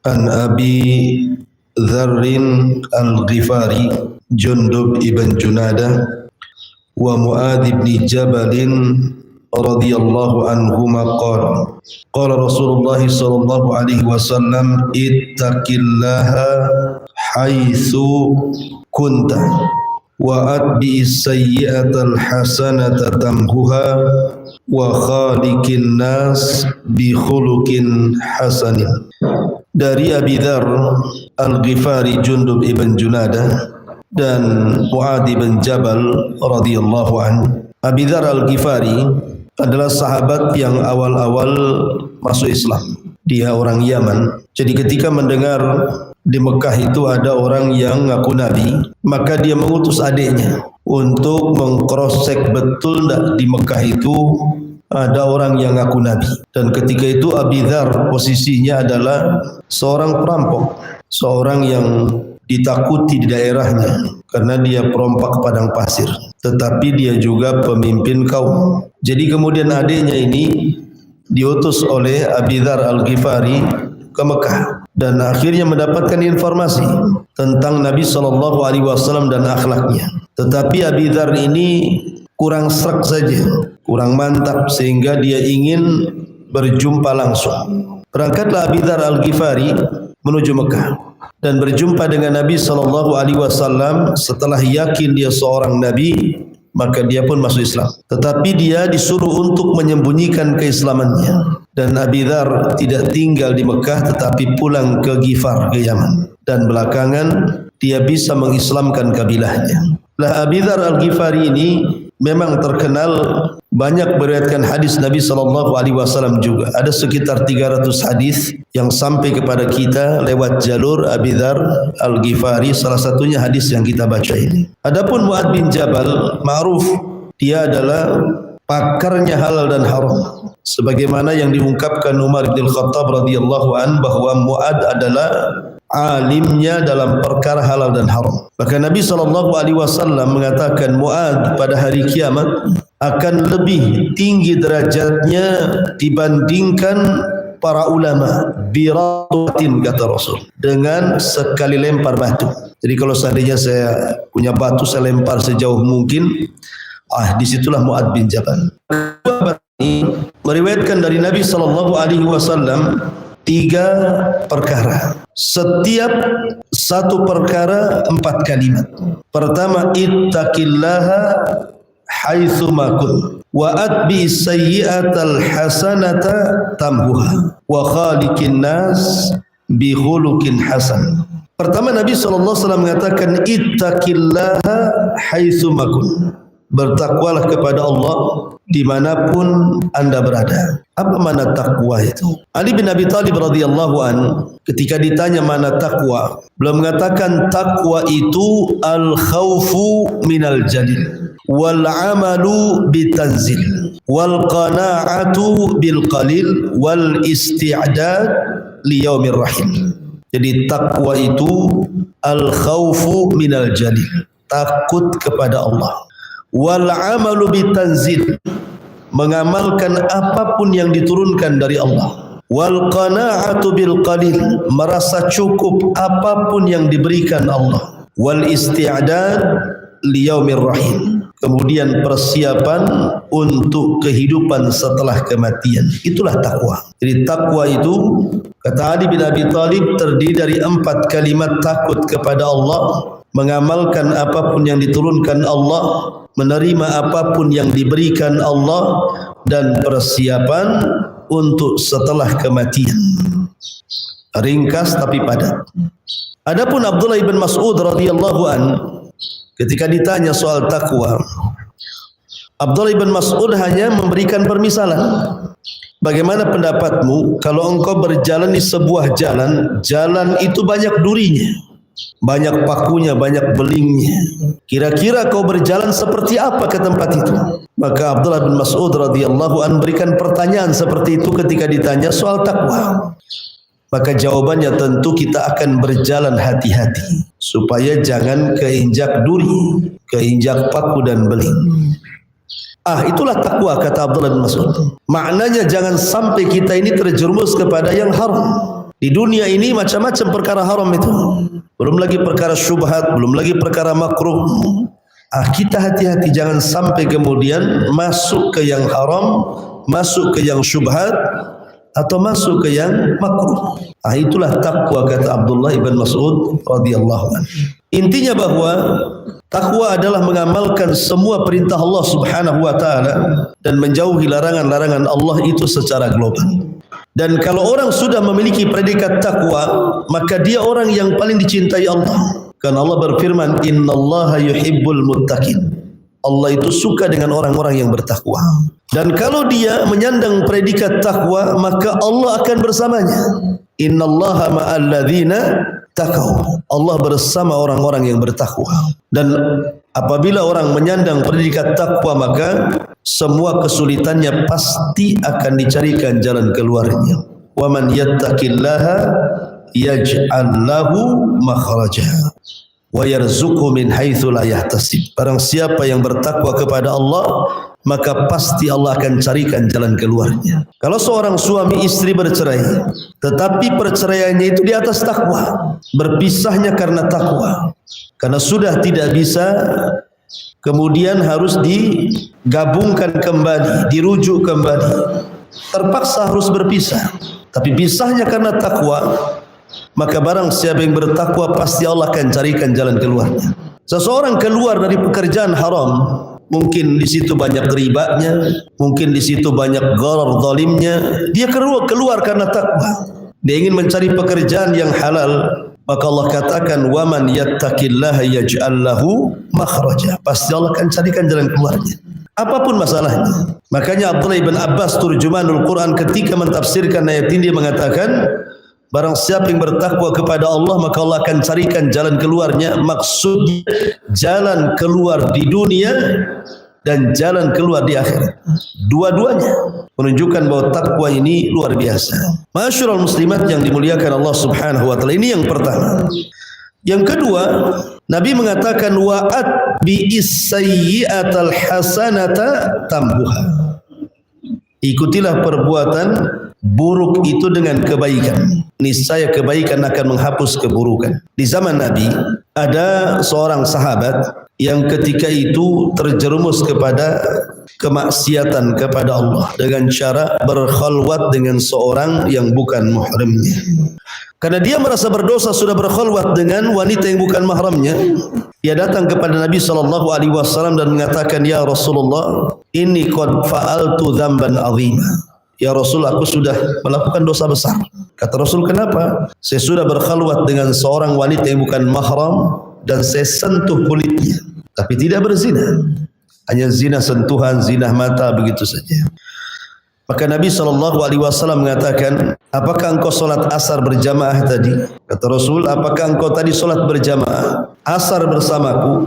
An Abi Dzarrin Al-Ghifari Jundub ibn Junadah wa Mu'adz ibn Jabal radhiyallahu anhuma qala Rasulullah sallallahu alaihi wasallam ittaqillaha haitsu kunta wa atbi'is sayyi'atal hasanata tamhuha wa khaliqin nas bi khuluqin hasanin. Dari Abi Dzar Al-Ghifari Jundub ibn Junadah dan Mu'adz bin Jabal radhiyallahu anhu. Abi Dzar Al-Ghifari adalah sahabat yang awal-awal masuk Islam. Dia orang Yaman. Jadi ketika mendengar di Mekah itu ada orang yang ngaku Nabi, maka dia mengutus adiknya untuk mengcross-check betul tak di Mekah itu ada orang yang ngaku Nabi. Dan ketika itu Abi Dzar posisinya adalah seorang perampok, seorang yang ditakuti di daerahnya karena dia perompak padang pasir, tetapi dia juga pemimpin kaum. Jadi kemudian adiknya ini diutus oleh Abi Dzar Al-Ghifari ke Mekah dan akhirnya mendapatkan informasi tentang Nabi SAW dan akhlaknya. Tetapi Abi Dzar ini kurang srek saja, kurang mantap, sehingga dia ingin berjumpa langsung. Berangkatlah Abi Dzar Al-Ghifari menuju Mekah dan berjumpa dengan Nabi SAW. Setelah yakin dia seorang Nabi, maka dia pun masuk Islam. Tetapi dia disuruh untuk menyembunyikan keislamannya. Dan Abi Dzar tidak tinggal di Mekah tetapi pulang ke Ghifar, ke Yaman. Dan belakangan dia bisa mengislamkan kabilahnya. Lah Abi Dzar Al-Ghifari ini memang terkenal banyak meriwayatkan hadis Nabi SAW juga. Ada sekitar 300 hadis yang sampai kepada kita lewat jalur Abi Dzar Al-Ghifari, salah satunya hadis yang kita baca ini. Adapun Mu'adz bin Jabal, ma'ruf, dia adalah pakarnya halal dan haram. Sebagaimana yang diungkapkan Umar bin Khattab radhiyallahu an bahwa Mu'adz adalah alimnya dalam perkara halal dan haram. Maka Nabi SAW mengatakan Mu'adz pada hari kiamat akan lebih tinggi derajatnya dibandingkan para ulama biratin, kata Rasul, dengan sekali lempar batu. Jadi kalau seandainya saya punya batu, saya lempar sejauh mungkin, disitulah Mu'adz bin Jabal. Meriwayatkan dari Nabi SAW 3 perkara. Setiap satu perkara 4 kalimat. Pertama, ittaqillaha haitsu ma kun wa atbi'is sayyi'atal hasanata tamhuha wa khaliqin nas bi khuluqin hasan. Pertama, Nabi SAW mengatakan ittaqillaha haitsu ma kun. Bertakwalah kepada Allah dimanapun anda berada. Apa makna takwa itu? Ali bin Abi Thalib radhiyallahu an ketika ditanya mana takwa, beliau mengatakan takwa itu al khaufu minal jalil wal amalu bitanzil wal qana'atu bil qalil wal isti'dad li yaumir rahim. Jadi takwa itu al khaufu minal jalil, takut kepada Allah. Wal amalu bitanzil, mengamalkan apapun yang diturunkan dari Allah. Wal qana'atu bil qalil, merasa cukup apapun yang diberikan Allah. Wal isti'dad li yaumir rahim, kemudian persiapan untuk kehidupan setelah kematian. Itulah takwa. Jadi takwa itu, kata Ali bin Abi Thalib, terdiri dari 4 kalimat: takut kepada Allah, mengamalkan apapun yang diturunkan Allah, menerima apapun yang diberikan Allah, dan persiapan untuk setelah kematian. Ringkas tapi padat. Adapun Abdullah bin Mas'ud radhiyallahu an ketika ditanya soal takwa, Abdullah bin Mas'ud hanya memberikan permisalan. Bagaimana pendapatmu kalau engkau berjalan di sebuah jalan, jalan itu banyak durinya, banyak pakunya, banyak belingnya. Kira-kira kau berjalan seperti apa ke tempat itu? Maka Abdullah bin Mas'ud radhiyallahu an berikan pertanyaan seperti itu ketika ditanya soal takwa. Maka jawabannya tentu kita akan berjalan hati-hati supaya jangan keinjak duri, keinjak paku dan beling. Itulah takwa kata Abdullah bin Mas'ud. Maknanya jangan sampai kita ini terjerumus kepada yang haram. Di dunia ini macam-macam perkara haram itu. Belum lagi perkara syubhat, belum lagi perkara makruh. Kita hati-hati jangan sampai kemudian masuk ke yang haram, masuk ke yang syubhat, atau masuk ke yang makruh. Itulah takwa kata Abdullah ibn Mas'ud radhiyallahu anhu. Intinya bahwa takwa adalah mengamalkan semua perintah Allah Subhanahu wa taala dan menjauhi larangan-larangan Allah itu secara global. Dan kalau orang sudah memiliki predikat takwa, maka dia orang yang paling dicintai Allah. Karena Allah berfirman, "Innallaha yuhibbul muttaqin." Allah itu suka dengan orang-orang yang bertakwa. Dan kalau dia menyandang predikat takwa, maka Allah akan bersamanya. Innallaha ma'al ladzina taqaw. Allah bersama orang-orang yang bertakwa. Dan apabila orang menyandang predikat takwa, maka semua kesulitannya pasti akan dicarikan jalan keluarnya. Wa man yattaqillaha yaj'al lahu makhraja wa yarzuqhu min haitsu la yahtasib. Barang siapa yang bertakwa kepada Allah, maka pasti Allah akan carikan jalan keluarnya. Kalau seorang suami istri bercerai, tetapi perceraiannya itu di atas takwa, berpisahnya karena takwa, karena sudah tidak bisa, kemudian harus digabungkan kembali, dirujuk kembali, terpaksa harus berpisah, tapi pisahnya karena takwa, maka barang siapa yang bertakwa pasti Allah akan carikan jalan keluarnya. Seseorang keluar dari pekerjaan haram, mungkin di situ banyak ribanya, mungkin di situ banyak gharar zalimnya, dia keluar karena takwa. Dia ingin mencari pekerjaan yang halal, maka Allah katakan, "Wa man yattaqillaha yaj'al lahu makhraja." Pasti Allah akan carikan jalan keluarnya. Apapun masalahnya. Makanya Abdullah bin Abbas turjumanul Quran ketika mentafsirkan ayat ini dia mengatakan, barang siapa yang bertakwa kepada Allah, maka Allah akan carikan jalan keluarnya. Maksudnya jalan keluar di dunia dan jalan keluar di akhirat. Dua-duanya menunjukkan bahwa takwa ini luar biasa. Masyarul muslimat yang dimuliakan Allah Subhanahu wa taala, ini yang pertama. Yang kedua, Nabi mengatakan wa'at bi'is sayyi'atal hasanata tambuha. Ikutilah perbuatan buruk itu dengan kebaikan, niscaya kebaikan akan menghapus keburukan. Di zaman Nabi ada seorang sahabat yang ketika itu terjerumus kepada kemaksiatan kepada Allah dengan cara berkhalwat dengan seorang yang bukan mahramnya. Karena dia merasa berdosa sudah berkhalwat dengan wanita yang bukan mahramnya, dia datang kepada Nabi SAW dan mengatakan, "Ya Rasulullah, inni qad fa'altu dzamban 'azima." Ya Rasul, aku sudah melakukan dosa besar. Kata Rasul, kenapa? Saya sudah berkhalwat dengan seorang wanita yang bukan mahram dan saya sentuh kulitnya, tapi tidak berzina. Hanya zina sentuhan, zina mata, begitu saja. Maka Nabi SAW mengatakan, apakah engkau solat asar berjamaah tadi? Kata Rasul, apakah engkau tadi solat berjamaah asar bersamaku?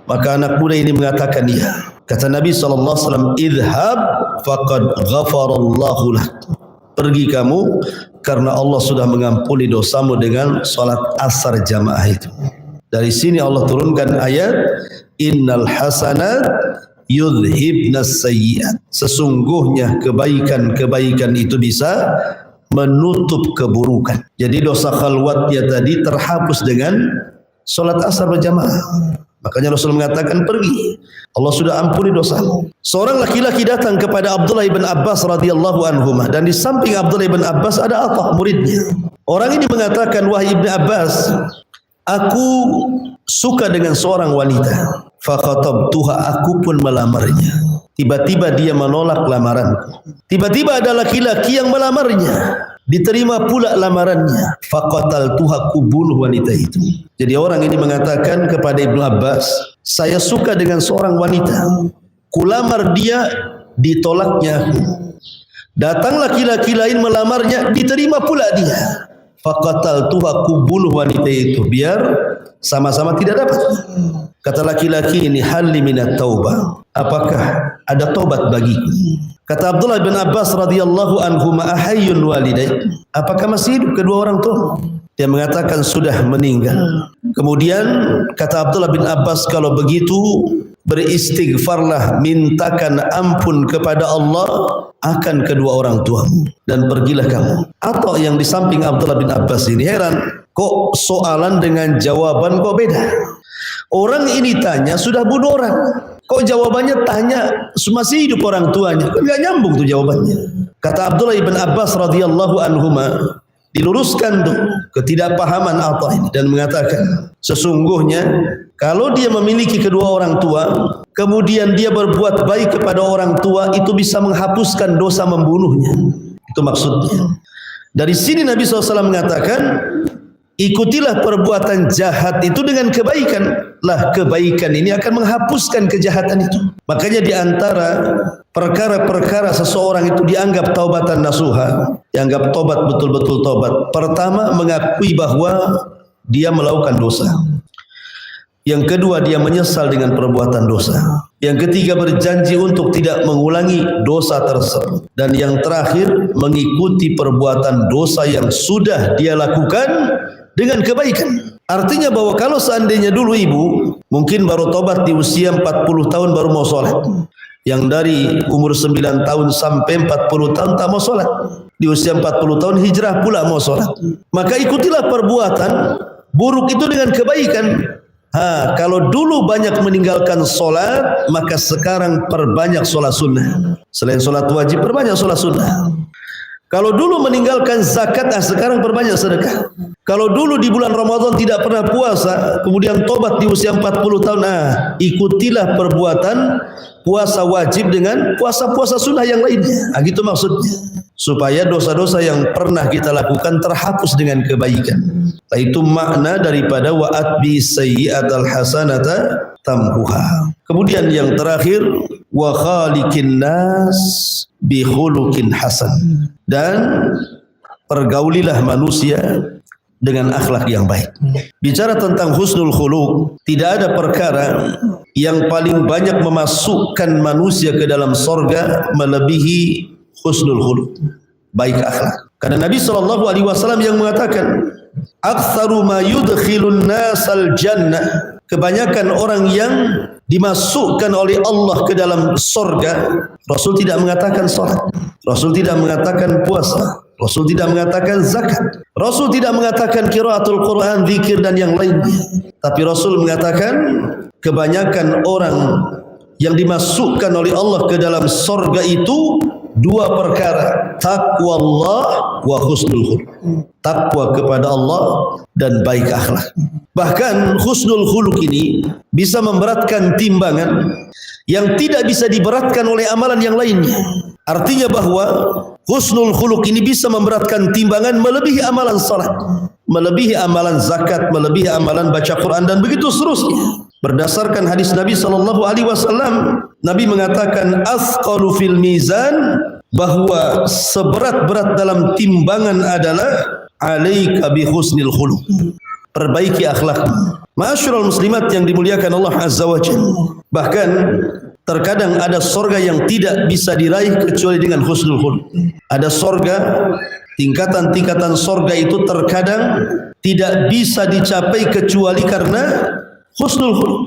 Maka anak muda ini mengatakan, iya. Kata Nabi SAW, idhab faqad ghafarallahu lak. Pergi kamu, karena Allah sudah mengampuni dosamu dengan solat asar jamaah itu. Dari sini Allah turunkan ayat, innal hasanat yudhibnas sayyiat. Sesungguhnya kebaikan-kebaikan itu bisa menutup keburukan. Jadi dosa khalwatnya tadi terhapus dengan solat asar berjamaah. Makanya Rasul mengatakan, pergi, Allah sudah ampuni dosamu. Seorang laki-laki datang kepada Abdullah bin Abbas radhiyallahu anhuma, dan di samping Abdullah bin Abbas ada Atha, muridnya. Orang ini mengatakan, wahai Ibnu Abbas, aku suka dengan seorang wanita. Fakhatabtuha, aku pun melamarnya. Tiba-tiba dia menolak lamaranku. Tiba-tiba ada laki-laki yang melamarnya. Diterima pula lamarannya. Faqataltuha, aku bunuh wanita itu. Jadi orang ini mengatakan kepada Ibnu Abbas, saya suka dengan seorang wanita. Kulamar dia, ditolaknya aku. Datang laki-laki lain melamarnya, diterima pula dia. faqataltuha, aku bunuh wanita itu biar sama-sama tidak dapat. Kata laki-laki ini, halli minat taubah, apakah ada taubat bagiku? Kata Abdullah bin Abbas radhiyallahu anhuma, ahayyun walidai, apakah masih hidup kedua orang tua? Dia mengatakan sudah meninggal. Kemudian kata Abdullah bin Abbas, kalau begitu beristighfarlah, mintakan ampun kepada Allah akan kedua orang tuamu dan pergilah kamu. Atau yang di samping Abdullah bin Abbas ini heran, kok soalan dengan jawaban kok beda? Orang ini tanya sudah bunuh orang, kok jawabannya tanya masih hidup orang tuanya? Kok nggak nyambung tuh jawabannya. Kata Abdullah bin Abbas radhiyallahu anhuma, diluruskan tuh ketidakpahaman Atha ini dan mengatakan, sesungguhnya kalau dia memiliki kedua orang tua, kemudian dia berbuat baik kepada orang tua, itu bisa menghapuskan dosa membunuhnya. Itu maksudnya. Dari sini Nabi SAW mengatakan, ikutilah perbuatan jahat itu dengan kebaikan. Lah, kebaikan ini akan menghapuskan kejahatan itu. Makanya di antara perkara-perkara seseorang itu dianggap taubatan nasuha, dianggap tobat betul-betul tobat. Pertama, mengakui bahwa dia melakukan dosa. Yang kedua, dia menyesal dengan perbuatan dosa. Yang ketiga, berjanji untuk tidak mengulangi dosa tersebut. Dan yang terakhir, mengikuti perbuatan dosa yang sudah dia lakukan dengan kebaikan. Artinya bahwa kalau seandainya dulu ibu mungkin baru tobat di usia 40 tahun baru mau sholat, yang dari umur 9 tahun sampai 40 tahun tak mau sholat, di usia 40 tahun hijrah pula mau sholat, maka ikutilah perbuatan buruk itu dengan kebaikan. Kalau dulu banyak meninggalkan sholat, maka sekarang perbanyak sholat sunnah. Selain sholat wajib, perbanyak sholat sunnah. Kalau dulu meninggalkan zakat, sekarang perbanyak sedekah. Kalau dulu di bulan Ramadan tidak pernah puasa, kemudian tobat di usia 40 tahun, ikutilah perbuatan puasa wajib dengan puasa-puasa sunnah yang lainnya. Gitu maksudnya. Supaya dosa-dosa yang pernah kita lakukan terhapus dengan kebaikan. Itu makna daripada wa'at bi sayyi'atal hasanata tamhuha. Kemudian yang terakhir, wa khaliqin nas bi khuluqin hasan. Dan pergaulilah manusia dengan akhlak yang baik. Bicara tentang husnul khuluq, tidak ada perkara yang paling banyak memasukkan manusia ke dalam sorga melebihi husnul khuluq, baik akhlak. Karena Nabi SAW yang mengatakan, aktsaru ma yudkhilun nasal jannah, kebanyakan orang yang dimasukkan oleh Allah ke dalam sorga. Rasul tidak mengatakan salat, Rasul tidak mengatakan puasa, Rasul tidak mengatakan zakat, Rasul tidak mengatakan qiraatul Quran, zikir dan yang lainnya. Tapi Rasul mengatakan kebanyakan orang yang dimasukkan oleh Allah ke dalam sorga itu dua perkara, taqwa Allah wa husnul khuluq. Takwa kepada Allah dan baik akhlak. Bahkan husnul khuluq ini bisa memberatkan timbangan yang tidak bisa diberatkan oleh amalan yang lainnya. Artinya bahwa husnul khuluq ini bisa memberatkan timbangan melebihi amalan salat, melebihi amalan zakat, melebihi amalan baca Quran dan begitu seterusnya. Berdasarkan hadis Nabi SAW, Nabi mengatakan asqalu fil mizan, bahwa seberat-berat dalam timbangan adalah alaika bi husnil khuluq, perbaiki akhlakmu. Ma'asyiral muslimat yang dimuliakan Allah Azza wa Jalla, bahkan terkadang ada sorga yang tidak bisa diraih kecuali dengan husnul khuluq. Ada sorga, tingkatan-tingkatan sorga itu terkadang tidak bisa dicapai kecuali karena husnul khuluq.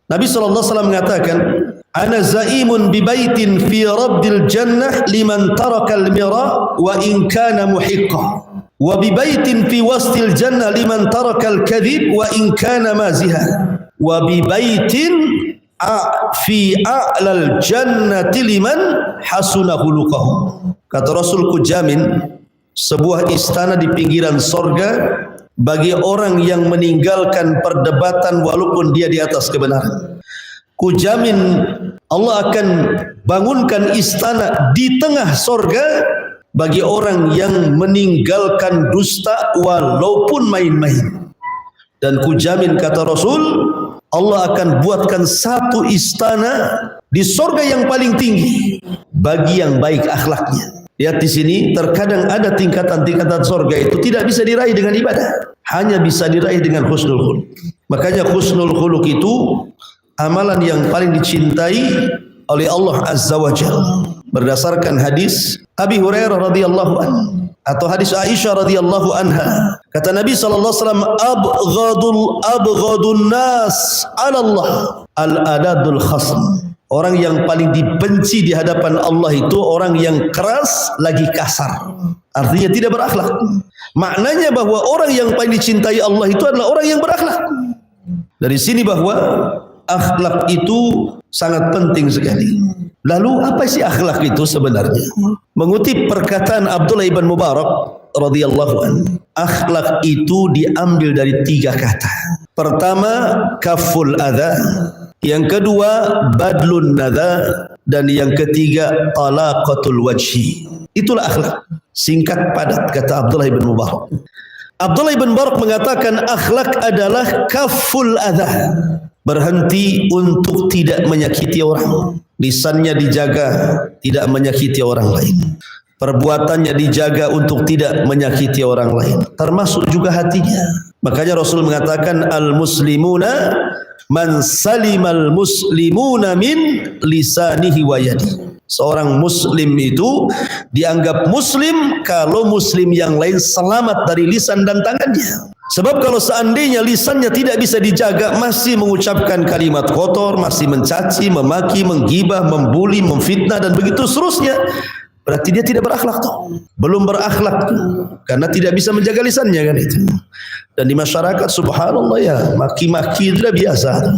Nabi SAW mengatakan, ana zaimun bi baitin fi rabbil jannah liman taraka al-mira wa in kana muhiqqa, wa bi baitin fi wastil jannah liman taraka al-kadhib wa in kana maziha, wa bi baitin fi a'lal jannati liman hasuna khuluquhu. Kata Rasul, ku jamin sebuah istana di pinggiran sorga bagi orang yang meninggalkan perdebatan walaupun dia di atas kebenaran. Ku jamin Allah akan bangunkan istana di tengah sorga bagi orang yang meninggalkan dusta walaupun main-main. Dan ku jamin, kata Rasul, Allah akan buatkan satu istana di sorga yang paling tinggi bagi yang baik akhlaknya. Lihat di sini, terkadang ada tingkatan-tingkatan surga itu tidak bisa diraih dengan ibadah, hanya bisa diraih dengan husnul khuluq. Makanya husnul khuluq itu amalan yang paling dicintai oleh Allah Azza wa Jalla. Berdasarkan hadis Abi Hurairah radhiyallahu anhu atau hadis Aisyah radhiyallahu anha, kata Nabi sallallahu alaihi wasallam, abghadun nas 'ala Allah al-adadul khasm. Orang yang paling dibenci di hadapan Allah itu orang yang keras lagi kasar. Artinya tidak berakhlak. Maknanya bahwa orang yang paling dicintai Allah itu adalah orang yang berakhlak. Dari sini bahwa akhlak itu sangat penting sekali. Lalu apa sih akhlak itu sebenarnya? Mengutip perkataan Abdullah ibn Mubarak radhiyallahu anhu, akhlak itu diambil dari 3 kata. Pertama, kaful adha. Yang kedua, badlun nadha. Dan yang ketiga, talaqatul wajhi. Itulah akhlak. Singkat padat, kata Abdullah ibn Mubarak. Abdullah ibn Mubarak mengatakan akhlak adalah kaful adha, berhenti untuk tidak menyakiti orang. Lisannya dijaga, tidak menyakiti orang lain. Perbuatannya dijaga untuk tidak menyakiti orang lain, termasuk juga hatinya. Makanya Rasul mengatakan al-muslimuna man salimal muslimuna min lisanihi wa yadihi. Seorang muslim itu dianggap muslim kalau muslim yang lain selamat dari lisan dan tangannya. Sebab kalau seandainya lisannya tidak bisa dijaga, masih mengucapkan kalimat kotor, masih mencaci, memaki, menggibah, membuli, memfitnah dan begitu seterusnya, berarti dia tidak berakhlak tuh. Belum berakhlak tuh. Karena tidak bisa menjaga lisannya kan itu. Dan di masyarakat subhanallah ya, maki-maki itu sudah biasa tuh.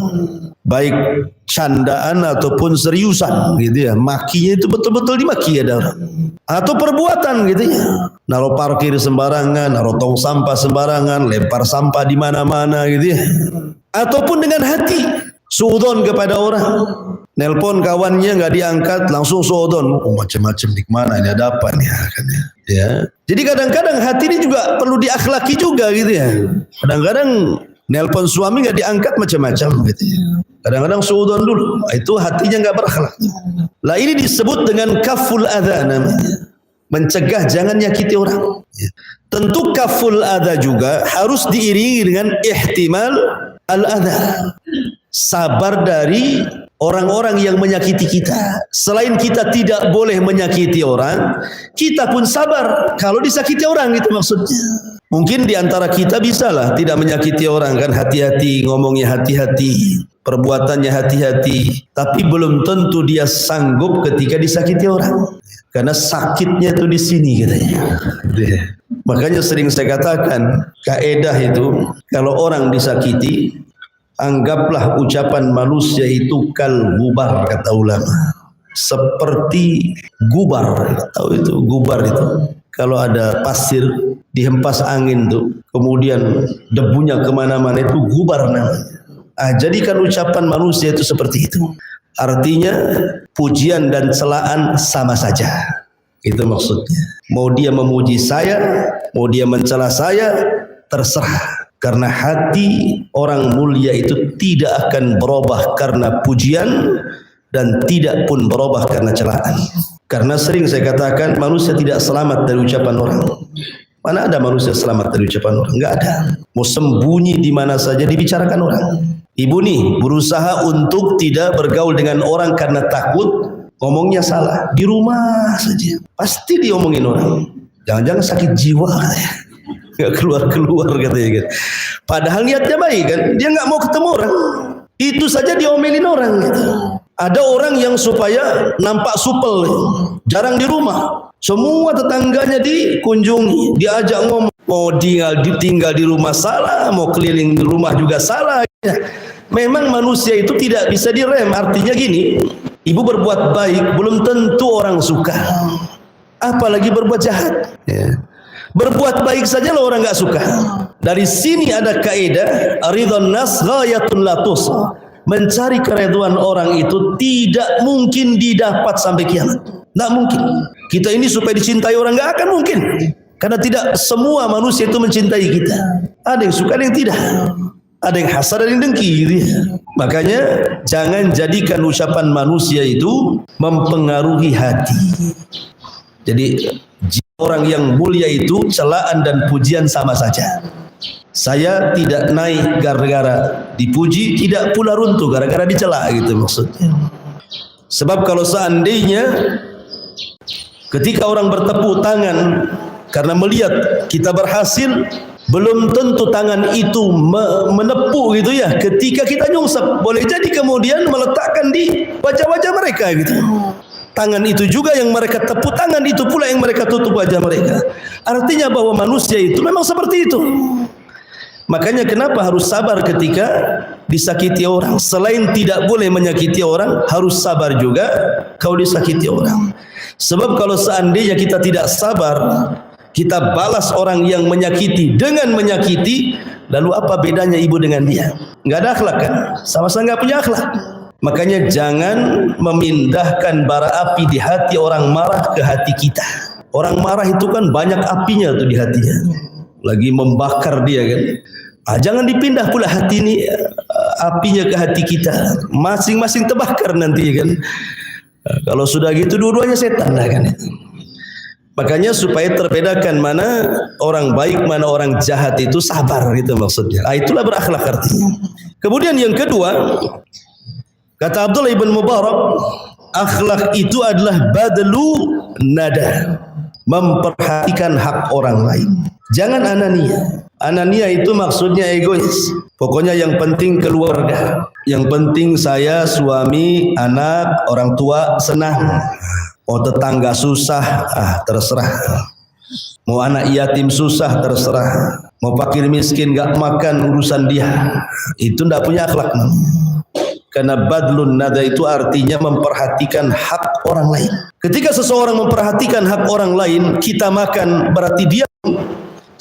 Baik candaan ataupun seriusan gitu ya, makinya itu betul-betul dimaki ada orang. Atau perbuatan gitu ya, naruh parkir sembarangan, naruh tong sampah sembarangan, lempar sampah di mana-mana gitu ya. Ataupun dengan hati, suudzon kepada orang, nelpon kawannya nggak diangkat, langsung suudzon, oh macam-macam di mana ini, ada apa nih kan ya. Jadi kadang-kadang hati ini juga perlu diakhlaki juga gitu ya. Kadang-kadang nelpon suami nggak diangkat macam-macam gitu ya. Kadang-kadang suudzon dulu, itu hatinya nggak berakhlak. Lah ini disebut dengan kaful adha namanya, mencegah jangan nyakiti orang. Tentu kaful adha juga harus diiringi dengan ihtimal al adha, sabar dari orang-orang yang menyakiti kita. Selain kita tidak boleh menyakiti orang, kita pun sabar kalau disakiti orang, itu maksudnya. Mungkin di antara kita bisalah tidak menyakiti orang kan, hati-hati ngomongnya, hati-hati perbuatannya, hati-hati, tapi belum tentu dia sanggup ketika disakiti orang, karena sakitnya itu di sini katanya. Makanya sering saya katakan kaedah itu, kalau orang disakiti, anggaplah ucapan manusia itu kal gubar, kata ulama, seperti gubar. Tahu itu gubar itu? Kalau ada pasir dihempas angin tuh, kemudian debunya kemana-mana, itu gubar namanya. Jadikan ucapan manusia itu seperti itu. Artinya pujian dan celaan sama saja. Itu maksudnya. Mau dia memuji saya, mau dia mencela saya, terserah. Karena hati orang mulia itu tidak akan berubah karena pujian dan tidak pun berubah karena celaan. Karena sering saya katakan manusia tidak selamat dari ucapan orang. Mana ada manusia selamat dari ucapan orang? Enggak ada. Mau sembunyi di mana saja dibicarakan orang. Ibu nih berusaha untuk tidak bergaul dengan orang karena takut ngomongnya salah. Di rumah saja pasti diomongin orang. Jangan-jangan sakit jiwa ya. Nggak keluar-keluar katanya. Padahal niatnya baik kan. Dia nggak mau ketemu orang. Itu saja diomelin orang gitu. Ada orang yang supaya nampak supel, jarang di rumah. Semua tetangganya dikunjungi, diajak ngomong. Mau tinggal di rumah salah, mau keliling di rumah juga salah. Memang manusia itu tidak bisa direm. Artinya gini, ibu berbuat baik belum tentu orang suka, apalagi berbuat jahat. Berbuat baik saja lah orang nggak suka. Dari sini ada kaidah ridhon nas ghayatun la tusah. Mencari keridhaan orang itu tidak mungkin didapat sampai kiamat. Tidak mungkin. Kita ini supaya dicintai orang nggak akan mungkin. Karena tidak semua manusia itu mencintai kita. Ada yang suka, ada yang tidak. Ada yang hasad, ada yang dengki gitu ya. Makanya jangan jadikan ucapan manusia itu mempengaruhi hati. Jadi orang yang mulia itu celaan dan pujian sama saja. Saya tidak naik gara-gara dipuji, tidak pula runtuh gara-gara dicela, gitu maksudnya. Sebab kalau seandainya ketika orang bertepuk tangan karena melihat kita berhasil, belum tentu tangan itu menepuk gitu ya. Ketika kita nyungsep, boleh jadi kemudian meletakkan di wajah-wajah mereka gitu. Tangan itu juga yang mereka tepuk tangan, itu pula yang mereka tutup wajah mereka. Artinya bahwa manusia itu memang seperti itu. Makanya kenapa harus sabar ketika disakiti orang. Selain tidak boleh menyakiti orang, harus sabar juga kalau disakiti orang. Sebab kalau seandainya kita tidak sabar, kita balas orang yang menyakiti dengan menyakiti, lalu apa bedanya ibu dengan dia? Enggak ada akhlak kan? Sama-sama enggak punya akhlak. Makanya jangan memindahkan bara api di hati orang marah ke hati kita. Orang marah itu kan banyak apinya tuh di hatinya, lagi membakar dia kan. Jangan dipindah pula hati ini apinya ke hati kita, masing-masing terbakar nanti kan. Kalau sudah gitu dua-duanya setan lah kan. Makanya supaya terbedakan mana orang baik, mana orang jahat itu sabar gitu maksudnya. Itulah berakhlak artinya. Kemudian yang kedua, kata Abdullah ibn Mubarak, akhlak itu adalah badlu nada, memperhatikan hak orang lain. Jangan anania. Anania itu maksudnya egois. Pokoknya yang penting keluarga, yang penting saya, suami, anak, orang tua senang. Mau tetangga susah, terserah. Mau anak yatim susah, terserah. Mau fakir miskin gak makan, urusan dia. Itu tidak punya akhlak. Karena badlun nada itu artinya memperhatikan hak orang lain. Ketika seseorang memperhatikan hak orang lain, kita makan, berarti dia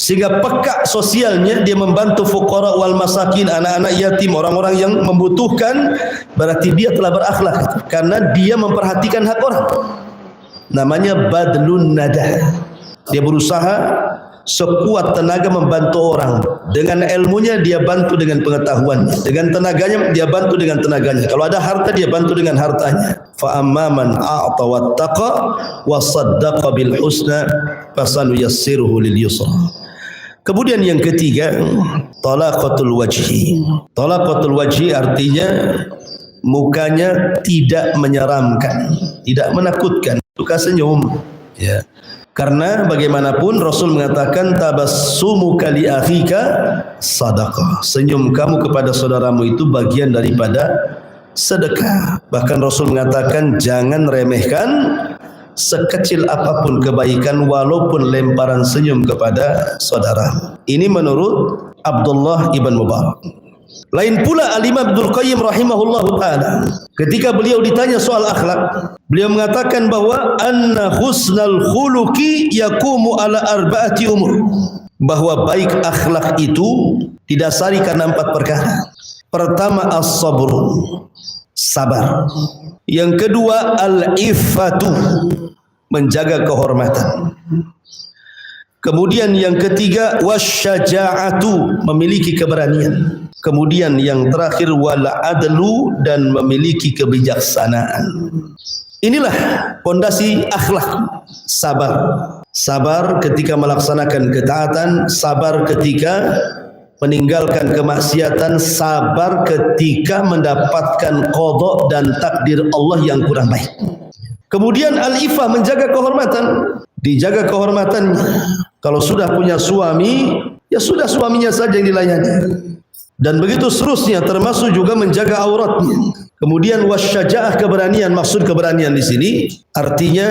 sehingga peka sosialnya, dia membantu fuqara wal masakin, anak-anak yatim, orang-orang yang membutuhkan, berarti dia telah berakhlak karena dia memperhatikan hak orang. Namanya badlun nada. Dia berusaha sekuat tenaga membantu orang. Dengan ilmunya dia bantu dengan pengetahuannya, dengan tenaganya dia bantu dengan tenaganya. Kalau ada harta dia bantu dengan hartanya. Fa amman a'ta wattaqa wa saddaqa bil husna fasanuyassiruhu lil yusra. Kemudian yang ketiga, talaqatul wajhi. Talaqatul wajhi artinya mukanya tidak menyeramkan, tidak menakutkan, suka senyum ya. Karena bagaimanapun Rasul mengatakan tabassumuka li akhika sadaqah. Senyum kamu kepada saudaramu itu bagian daripada sedekah. Bahkan Rasul mengatakan jangan remehkan sekecil apapun kebaikan walaupun lemparan senyum kepada saudara. Ini menurut Abdullah ibn Mubarak. Lain pula Al-Imam Ibnul Qayyim rahimahullahu ta'ala, ketika beliau ditanya soal akhlak, beliau mengatakan bahwa anna husnal khuluqi yakumu ala arba'ati umur, bahwa baik akhlak itu didasari karena 4 perkara. Pertama as-sabr, sabar. Yang kedua al-iffatu, menjaga kehormatan. Kemudian yang ketiga wasyaja'atu, memiliki keberanian. Kemudian yang terakhir wal adlu, dan memiliki kebijaksanaan. Inilah pondasi akhlak. Sabar. Sabar ketika melaksanakan ketaatan, sabar ketika meninggalkan kemaksiatan, sabar ketika mendapatkan qada dan takdir Allah yang kurang baik. Kemudian al-ifah, menjaga kehormatan, dijaga kehormatannya. Kalau sudah punya suami, ya sudah suaminya saja yang dilayani. Dan begitu seterusnya, termasuk juga menjaga auratnya. Kemudian wasyaja'ah, keberanian. Maksud keberanian di sini artinya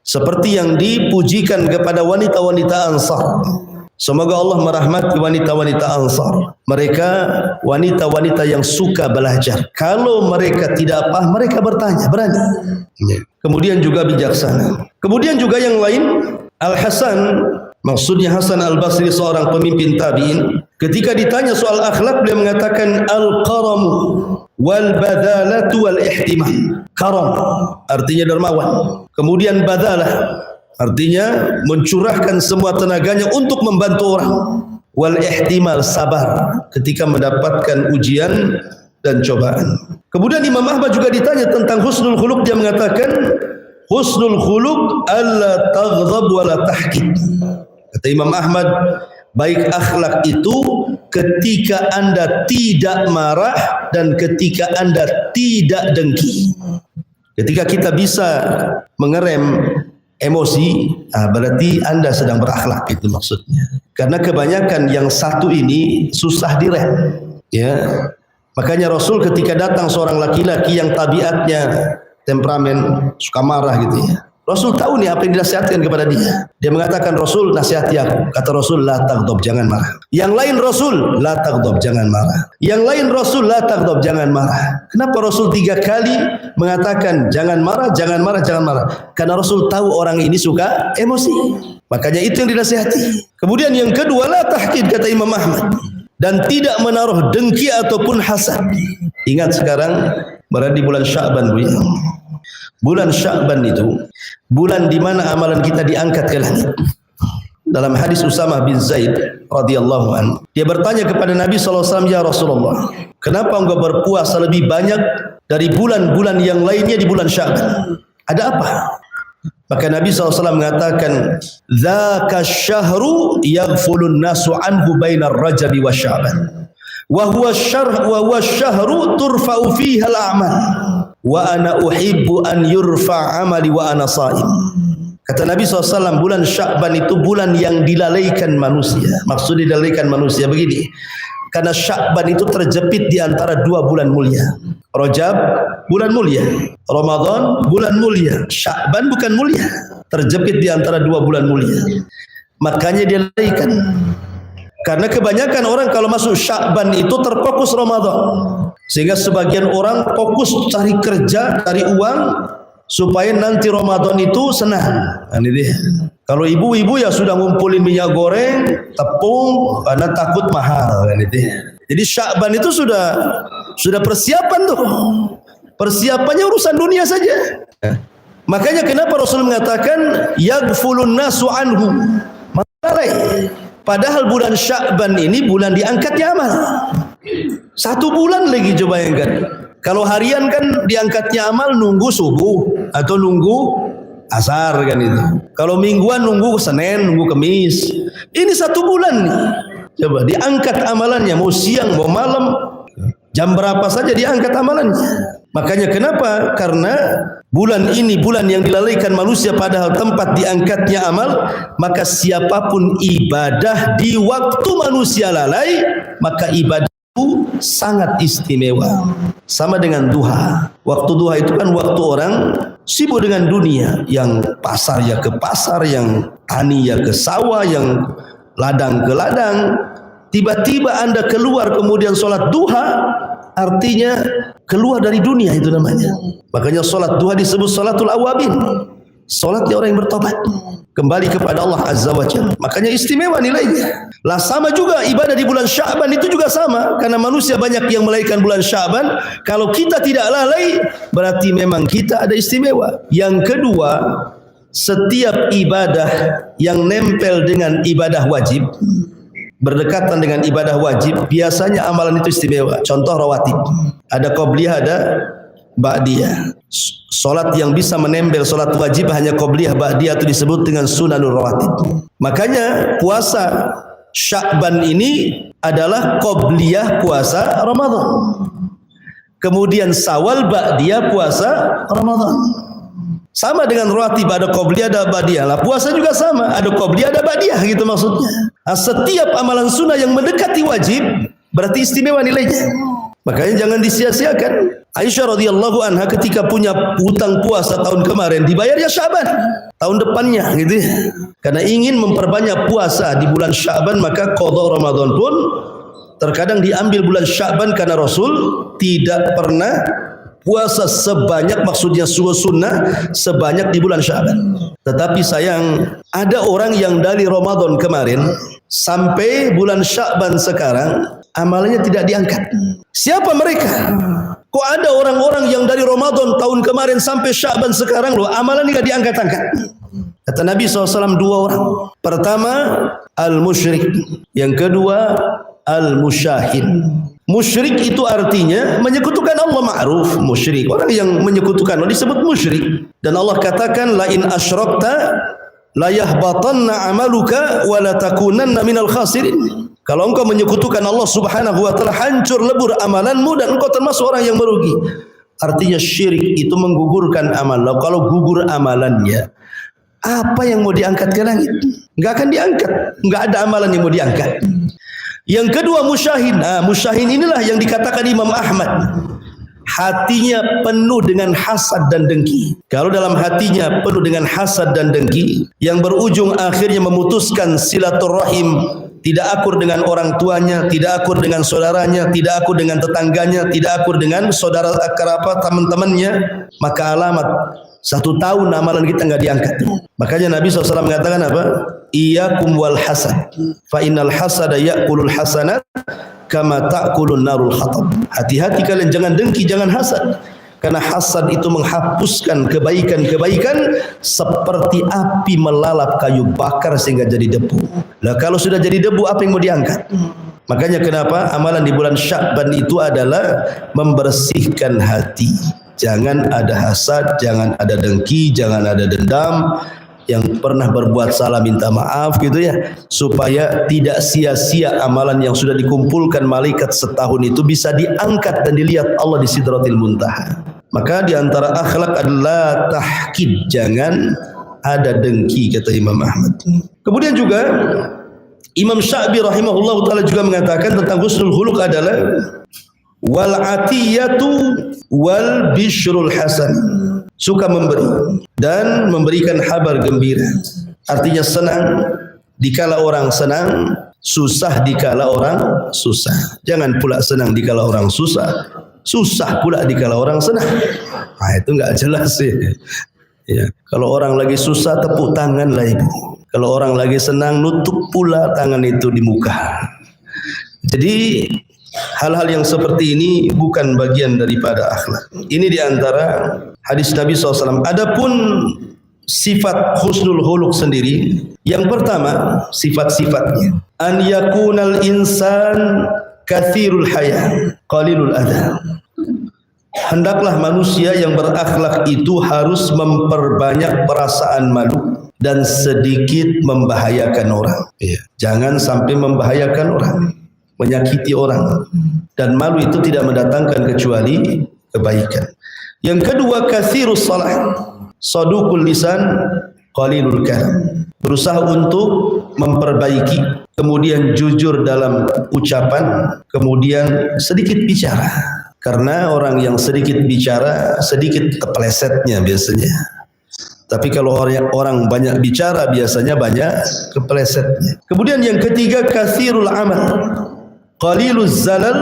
seperti yang dipujikan kepada wanita-wanita Ansar. Semoga Allah merahmati wanita-wanita Ansar. Mereka wanita-wanita yang suka belajar. Kalau mereka tidak paham, mereka bertanya, berani. Kemudian juga bijaksana. Kemudian juga yang lain, Al-Hasan, maksudnya Hasan Al-Basri, seorang pemimpin tabi'in, ketika ditanya soal akhlak, beliau mengatakan al-qaram wal badalatu wal ihtimam. Karam artinya dermawan. Kemudian badalah artinya mencurahkan semua tenaganya untuk membantu orang. Wal ihtimal, sabar ketika mendapatkan ujian dan cobaan. Kemudian Imam Ahmad juga ditanya tentang husnul khuluq, dia mengatakan husnul khuluq alla taghdab wa la tahqid. Kata Imam Ahmad, baik akhlak itu ketika Anda tidak marah dan ketika Anda tidak dengki. Ketika kita bisa mengerem emosi, berarti Anda sedang berakhlak, itu maksudnya. Karena kebanyakan yang satu ini susah direm, ya. Makanya Rasul ketika datang seorang laki-laki yang tabiatnya temperamen, suka marah gitu ya, Rasul tahu nih apa yang dinasihatkan kepada dia. Dia mengatakan, Rasul nasihati aku. Kata Rasul, la taghdab, jangan marah. Yang lain, Rasul, la taghdab, jangan marah. Yang lain, Rasul, la taghdab, jangan marah. Kenapa Rasul 3 kali mengatakan jangan marah, jangan marah, jangan marah? Karena Rasul tahu orang ini suka emosi. Makanya itu yang dinasihati. Kemudian yang kedua, la tahqid, kata Imam Ahmad. Dan tidak menaruh dengki ataupun hasad. Ingat sekarang berada di bulan Sya'ban, Bu. Bulan Sya'ban itu bulan di mana amalan kita diangkat ke langit. Dalam hadis Usamah bin Zaid radhiyallahu anhu, dia bertanya kepada Nabi SAW, ya Rasulullah, kenapa engkau berpuasa lebih banyak dari bulan-bulan yang lainnya di bulan Sya'ban? Ada apa? Maka Nabi SAW mengatakan, dzaka syahru yaghfulun nasu anhu bainar rajabi wa Sya'ban. Wa huwa syahru turfa'u fiha al-a'mal. Wa ana uhibbu an yurfa' amali wa ana sha'im. Kata Nabi SAW, bulan Sya'ban itu bulan yang dilalaikan manusia. Maksud dilalaikan manusia begini, karena Sya'ban itu terjepit di antara 2 bulan mulia. Rajab bulan mulia, Ramadan bulan mulia, Sya'ban bukan mulia, terjepit di antara 2 bulan mulia. Makanya dilalaikan. Karena kebanyakan orang kalau masuk Sya'ban itu terfokus Ramadan. Sehingga sebagian orang fokus cari kerja, cari uang supaya nanti Ramadan itu senang. Ini dia. Kalau ibu-ibu ya sudah ngumpulin minyak goreng, tepung, karena takut mahal. Ini dia. Jadi Sya'ban itu sudah persiapan tuh. Persiapannya urusan dunia saja. Makanya kenapa Rasul mengatakan yaghfulun nasu anhu. Malalai. Padahal bulan Sya'ban ini bulan diangkatnya amal. 1 bulan lagi, coba bayangkan. Kalau harian kan diangkatnya amal nunggu subuh atau nunggu asar kan itu. Kalau mingguan nunggu Senin, nunggu Kamis. Ini 1 bulan nih. Coba diangkat amalannya, mau siang mau malam, jam berapa saja diangkat amalannya. Makanya kenapa? Karena bulan ini bulan yang dilalaikan manusia, padahal tempat diangkatnya amal. Maka siapapun ibadah di waktu manusia lalai, maka ibadah itu sangat istimewa. Sama dengan duha. Waktu duha itu kan waktu orang sibuk dengan dunia. Yang pasar ya ke pasar, yang tani ya ke sawah, yang ladang ke ladang. Tiba-tiba Anda keluar kemudian sholat duha, artinya keluar dari dunia, itu namanya. Makanya sholat duha disebut sholatul awabin, sholatnya orang yang bertobat kembali kepada Allah Azza wa Jalla. Makanya istimewa nilainya. Lah sama juga ibadah di bulan Sya'ban itu juga sama, karena manusia banyak yang melalaikan bulan Sya'ban. Kalau kita tidak lalai, berarti memang kita ada istimewa. Yang kedua, setiap ibadah yang nempel dengan ibadah wajib, berdekatan dengan ibadah wajib, biasanya amalan itu istimewa. Contoh rawatib, ada qobliyah, ada ba'diyah. Solat yang bisa menempel solat wajib hanya qobliyah, ba'diyah, itu disebut dengan sunanul rawatib. Makanya puasa Sya'ban ini adalah qobliyah puasa Ramadan. Kemudian Syawal, ba'diyah puasa Ramadan. Sama dengan rawatib, ada qobliyah, ada ba'diyah. Lah puasa juga sama, ada qobliyah, ada ba'diyah, gitu maksudnya. Nah, setiap amalan sunnah yang mendekati wajib berarti istimewa nilainya. Makanya jangan disia-siakan. Aisyah radhiyallahu anha ketika punya hutang puasa tahun kemarin, dibayarnya Sya'ban tahun depannya, gitu ya. Karena ingin memperbanyak puasa di bulan Sya'ban, maka qadha Ramadan pun terkadang diambil bulan Sya'ban, karena Rasul tidak pernah puasa sebanyak, maksudnya sunnah sebanyak di bulan Sya'ban. Tetapi sayang, ada orang yang dari Ramadan kemarin sampai bulan Sya'ban sekarang amalannya tidak diangkat. Siapa mereka? Kok ada orang-orang yang dari Ramadan tahun kemarin sampai Sya'ban sekarang loh amalannya tidak diangkat-angkat? Kata Nabi SAW 2 orang. Pertama, al-musyrik. Yang kedua, al-musyahid. Musyrik itu artinya menyekutukan Allah, ma'ruf musyrik. Orang yang menyekutukan Allah disebut musyrik. Dan Allah katakan la in asyrakta la yahbatanna amaluka wa la takunanna minal khasirin. Kalau engkau menyekutukan Allah Subhanahu wa taala, hancur lebur amalanmu dan engkau termasuk orang yang merugi. Artinya syirik itu menggugurkan amal. Kalau gugur amalannya, apa yang mau diangkat ke langit? Enggak akan diangkat. Enggak ada amalan yang mau diangkat. Yang kedua musyahin. Musyahin inilah yang dikatakan Imam Ahmad. Hatinya penuh dengan hasad dan dengki. Kalau dalam hatinya penuh dengan hasad dan dengki, yang berujung akhirnya memutuskan silaturahim, tidak akur dengan orang tuanya, tidak akur dengan saudaranya, tidak akur dengan tetangganya, tidak akur dengan saudara kerabat teman-temannya, maka alamat 1 tahun amalan kita enggak diangkat. Makanya Nabi SAW mengatakan apa? Iyyakum wal hasad, fa innal hasada ya'kulul hasanat kama ta'kulun narul hatab. Hati-hati kalian, jangan dengki, jangan hasad. Karena hasad itu menghapuskan kebaikan-kebaikan seperti api melalap kayu bakar sehingga jadi debu. Lah kalau sudah jadi debu, apa yang mau diangkat? Makanya kenapa amalan di bulan Sya'ban itu adalah membersihkan hati. Jangan ada hasad, jangan ada dengki, jangan ada dendam. Yang pernah berbuat salah minta maaf gitu ya, supaya tidak sia-sia amalan yang sudah dikumpulkan malaikat setahun itu bisa diangkat dan dilihat Allah di Sidratil Muntaha. Maka di antara akhlak adalah tahkid, jangan ada dengki, kata Imam Ahmad. Kemudian juga Imam Sya'bi rahimahullah taala juga mengatakan tentang husnul khuluq adalah wal atiyatu wal bishrul hasan, suka memberi dan memberikan kabar gembira. Artinya senang dikala orang senang, susah dikala orang susah. Jangan pula senang dikala orang susah, susah pula dikala orang senang. Itu enggak jelas sih. Ya, kalau orang lagi susah tepuk tangan lah ibu. Kalau orang lagi senang nutup pula tangan itu di muka. Jadi hal-hal yang seperti ini bukan bagian daripada akhlak. Ini diantara hadis Nabi SAW. Adapun sifat husnul khuluq sendiri, yang pertama sifat-sifatnya, an yakunal insan kathirul haya qalilul adha. Hendaklah manusia yang berakhlak itu harus memperbanyak perasaan malu dan sedikit membahayakan orang. Jangan sampai membahayakan orang, menyakiti orang. Dan malu itu tidak mendatangkan kecuali kebaikan. Yang kedua, katsirus salah, saduqul lisan, qalilul kalam. Berusaha untuk memperbaiki, kemudian jujur dalam ucapan, kemudian sedikit bicara. Karena orang yang sedikit bicara, sedikit keplesetnya biasanya. Tapi kalau orang banyak bicara, biasanya banyak keplesetnya. Kemudian yang ketiga, katsirul amal, qaliluz zalal,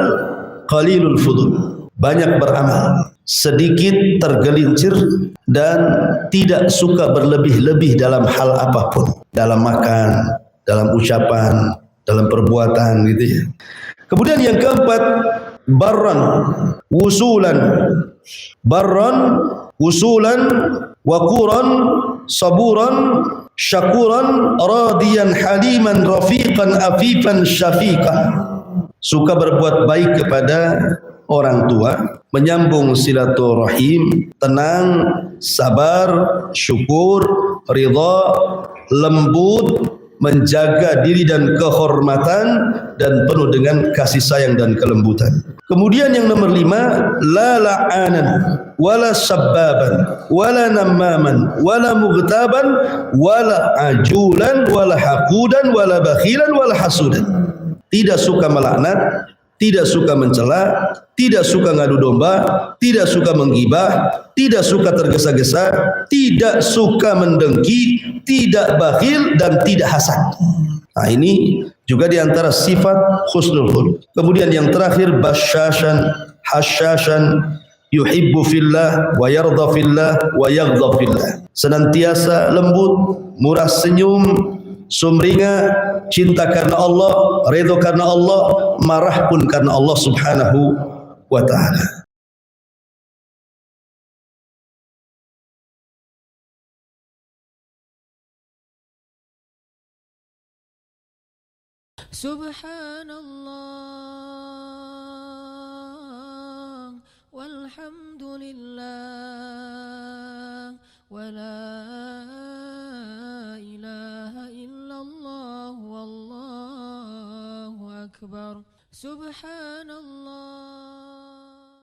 qalilul fudul. Banyak beramal, sedikit tergelincir, dan tidak suka berlebih-lebih dalam hal apapun, dalam makan, dalam ucapan, dalam perbuatan gitu ya. Kemudian yang keempat, barran wusulan waquran saburan syakuran radiyan haliman rafiqan afifan syafiqan. Suka berbuat baik kepada orang tua, menyambung silaturahim, tenang, sabar, syukur, ridha, lembut, menjaga diri dan kehormatan, dan penuh dengan kasih sayang dan kelembutan. Kemudian yang nomor 5, la la'anan wala sabbaban wala namaman wala mughtaban wala ajulan wala haqudan wala bakhilan wala hasudan. Tidak suka melaknat, tidak suka mencela, tidak suka ngadu domba, tidak suka menggibah, tidak suka tergesa-gesa, tidak suka mendengki, tidak bakhil, dan tidak hasad. Nah, ini juga diantara sifat husnul khuluq. Kemudian yang terakhir, basyashan, hasyashan, yuhibbu fillah wa yardha fillah wa yaghdha fillah. Senantiasa lembut, murah senyum, sumringah, cinta karena Allah, ridho karena Allah, marah pun karena Allah Subhanahu wa ta'ala. Subhanallah. والحمد لله ولا إله إلا الله، والله أكبر. سبحان الله والحمد لله ولا إله إلا الله والله أكبر. سبحان الله والحمد لله ولا إله إلا الله والله أكبر. سبحان الله والحمد لله ولا إله إلا الله والله أكبر. سبحان الله والحمد لله ولا إله إلا الله والله أكبر. سبحان الله والحمد لله ولا إله إلا الله والله أكبر. سبحان الله